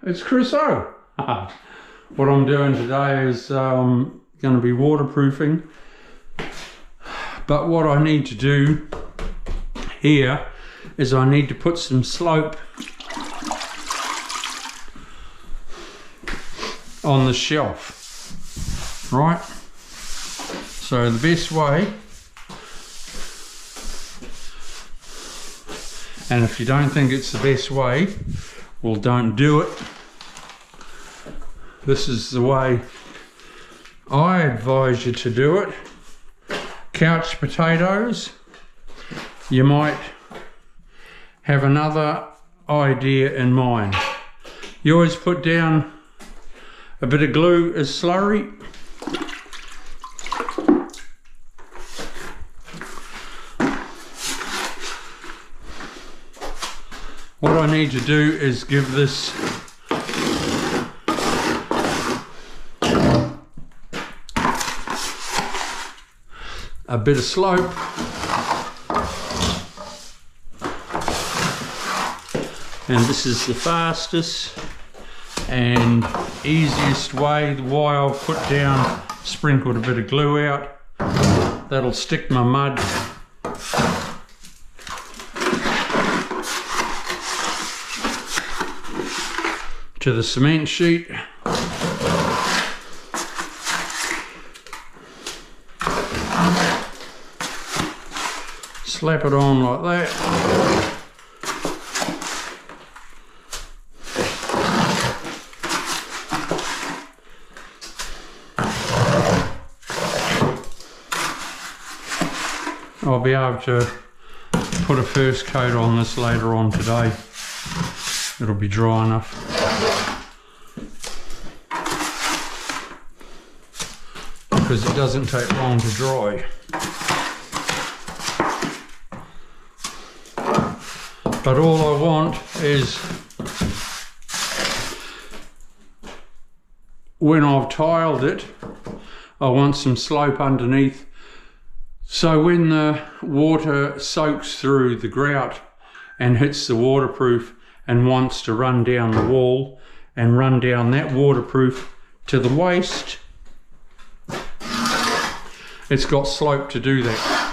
It's Chris O. What I'm doing today is going to be waterproofing, but what I need to do here is I need to put some slope on the shelf, right? So the best way, and if you don't think it's the best way, well, don't do it. This is the way I advise you to do it. Couch potatoes, you might have another idea in mind. You always put down a bit of glue as slurry. What I need to do is give this a bit of slope, and this is the fastest and easiest way. Why I've put down, sprinkled a bit of glue out, that'll stick my mud to the cement sheet. Slap it on like that. I'll be able to put a first coat on this later on today. It'll be dry enough. Because it doesn't take long to dry. But all I want is, when I've tiled it, I want some slope underneath, so when the water soaks through the grout and hits the waterproof and wants to run down the wall and run down that waterproof to the waste, it's got slope to do that.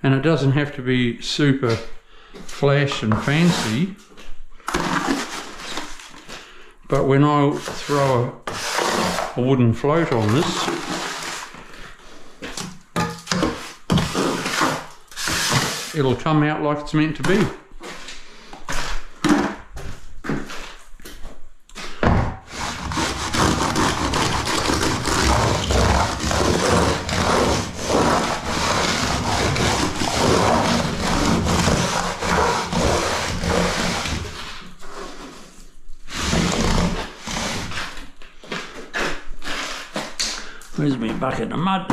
And it doesn't have to be super flash and fancy, but when I throw a wooden float on this, it'll come out like it's meant to be. Where's my bucket of mud?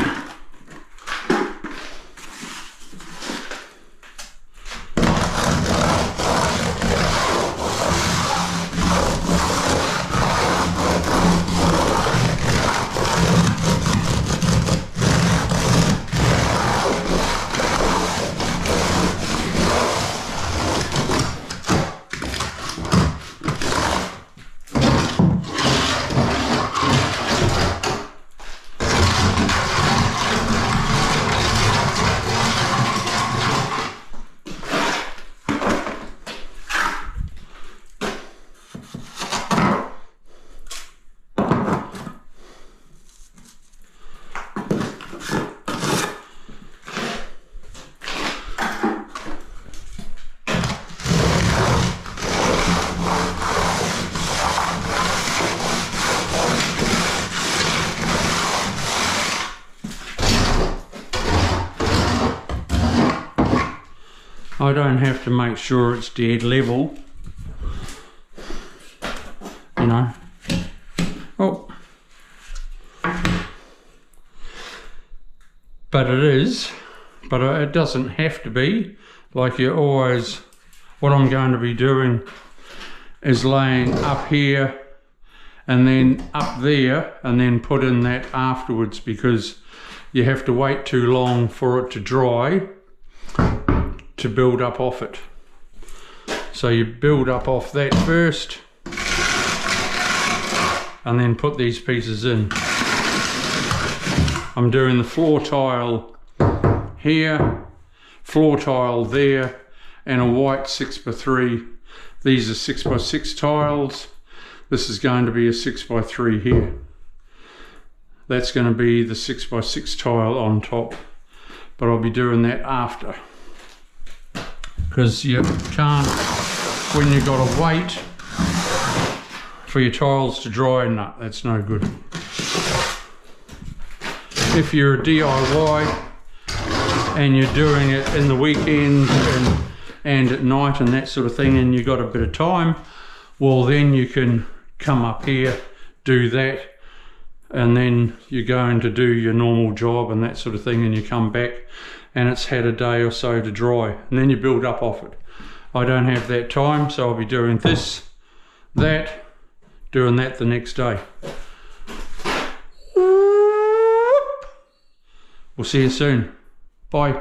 I don't have to make sure it's dead level, you know. Oh, but it is, but it doesn't have to be. Like you always, what I'm going to be doing is laying up here and then up there, and then put in that afterwards, because you have to wait too long for it to dry to build up off it. So you build up off that first and then put these pieces in. I'm doing the floor tile here, floor tile there, and a white 6x3. These are 6x6 tiles. This is going to be a 6x3 here. That's going to be the 6x6 tile on top, but I'll be doing that after, because you can't, when you've got to wait for your tiles to dry, no, that's no good. If you're a DIY and you're doing it in the weekend and at night and that sort of thing, and you've got a bit of time, well then you can come up here, do that, and then you're going to do your normal job and that sort of thing, and you come back and it's had a day or so to dry, and then you build up off it. I don't have that time, so I'll be doing this, that, doing that the next day. We'll see you soon. Bye.